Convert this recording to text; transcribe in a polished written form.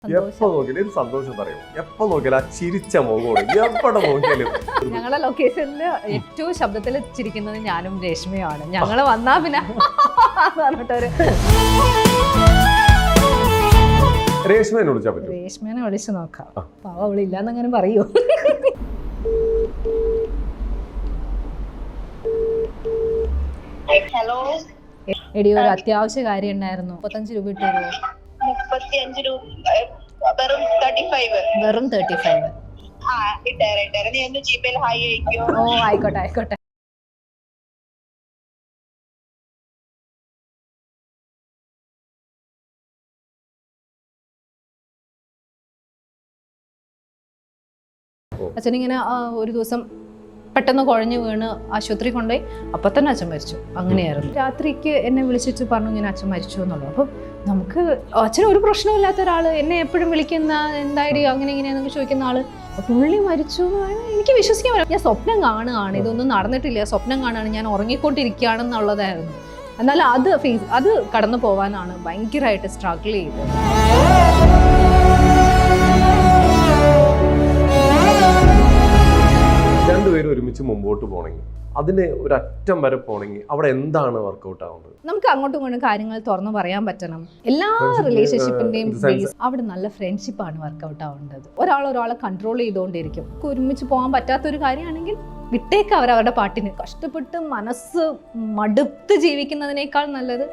എപ്പോ നോക്കിയാലും ഒരു സന്തോഷം പറയും. എപ്പോ നോക്കിയാലും ആ ചിരിച്ച മുഖമാണ് എവിടെ നോക്കിയാലും. ഞങ്ങളുടെ ലൊക്കേഷനിൽ ഏറ്റവും ശബ്ദത്തിൽ ചിരിക്കുന്നത് ഞാനും രേഷ്മയാണ്. ഞങ്ങള് വന്നാ പിന്നെ പറഞ്ഞിട്ടൊരു രേഷ്മേനെ വിളിച്ചാൽ പറ്റും. രേഷ്മേനെ വിളിച്ചു നോക്കാം. പാവ അവളില്ലാന്നങ്ങനെ പറയൂ. ഹലോ എടി ഒരു അത്യാവശ്യ കാര്യം ഉണ്ടായിരുന്നു. 35 രൂപ ഇട്ട് തരുമോ? 35 രൂപ വെറും 35. വെറും 35. ആ ഇട്ടേരെ നീ ഒന്ന് ജിപേയിൽ ഹായ് അയക്കോ? ഓ ആയിക്കോട്ടെ ആയിക്കോട്ടെ. അച്ഛനിങ്ങനെ ഒരു ദിവസം പെട്ടെന്ന് കുഴഞ്ഞു വീണ് ആശുപത്രി കൊണ്ടുപോയി. അപ്പം തന്നെ അച്ഛൻ മരിച്ചു. അങ്ങനെയായിരുന്നു. രാത്രിക്ക് എന്നെ വിളിച്ചിട്ട് പറഞ്ഞു ഇങ്ങനെ അച്ഛൻ മരിച്ചു എന്നുള്ളത്. അപ്പം നമുക്ക് അച്ഛന് ഒരു പ്രശ്നമില്ലാത്ത ഒരാൾ എന്നെ എപ്പോഴും വിളിക്കുന്ന എന്തായാലും അങ്ങനെ ഇങ്ങനെയാണെന്നൊക്കെ ചോദിക്കുന്ന ആള് പുള്ളി മരിച്ചു എന്ന് പറഞ്ഞാൽ എനിക്ക് വിശ്വസിക്കാൻ പറ്റില്ല. ഞാൻ സ്വപ്നം കാണുകയാണ്, ഇതൊന്നും നടന്നിട്ടില്ല, സ്വപ്നം കാണുകയാണ്, ഞാൻ ഉറങ്ങിക്കൊണ്ടിരിക്കുകയാണെന്നുള്ളതായിരുന്നു. എന്നാൽ അത് കടന്നു പോവാനാണ് ഭയങ്കരമായിട്ട് സ്ട്രഗിൾ ചെയ്തത്. രണ്ടുപേരും ഒരുമിച്ച് മുമ്പോട്ട് പോകണമെങ്കിൽ അതിന് ഒരു അറ്റം വരെ പോകണമെങ്കിൽ അവിടെ എന്താണ് വർക്കൗട്ട് ആവുന്നത്? നമുക്ക് അങ്ങോട്ടും ഇങ്ങോട്ടും കാര്യങ്ങൾ തുറന്നു പറയാൻ പറ്റണം. എല്ലാ റിലേഷൻഷിപ്പിന്റെയും ബേസ് അവിടെ നല്ല ഫ്രണ്ട്ഷിപ്പാണ് വർക്കൗട്ട് ആവേണ്ടത്. ഒരാളെ കൺട്രോൾ ചെയ്തുകൊണ്ടിരിക്കും. ഒരുമിച്ച് പോകാൻ പറ്റാത്തൊരു കാര്യമാണെങ്കിൽ വിട്ടേക്ക് അവരവരുടെ പാട്ടിന്. കഷ്ടപ്പെട്ട് മനസ്സ് മടുത്ത് ജീവിക്കുന്നതിനേക്കാൾ നല്ലത്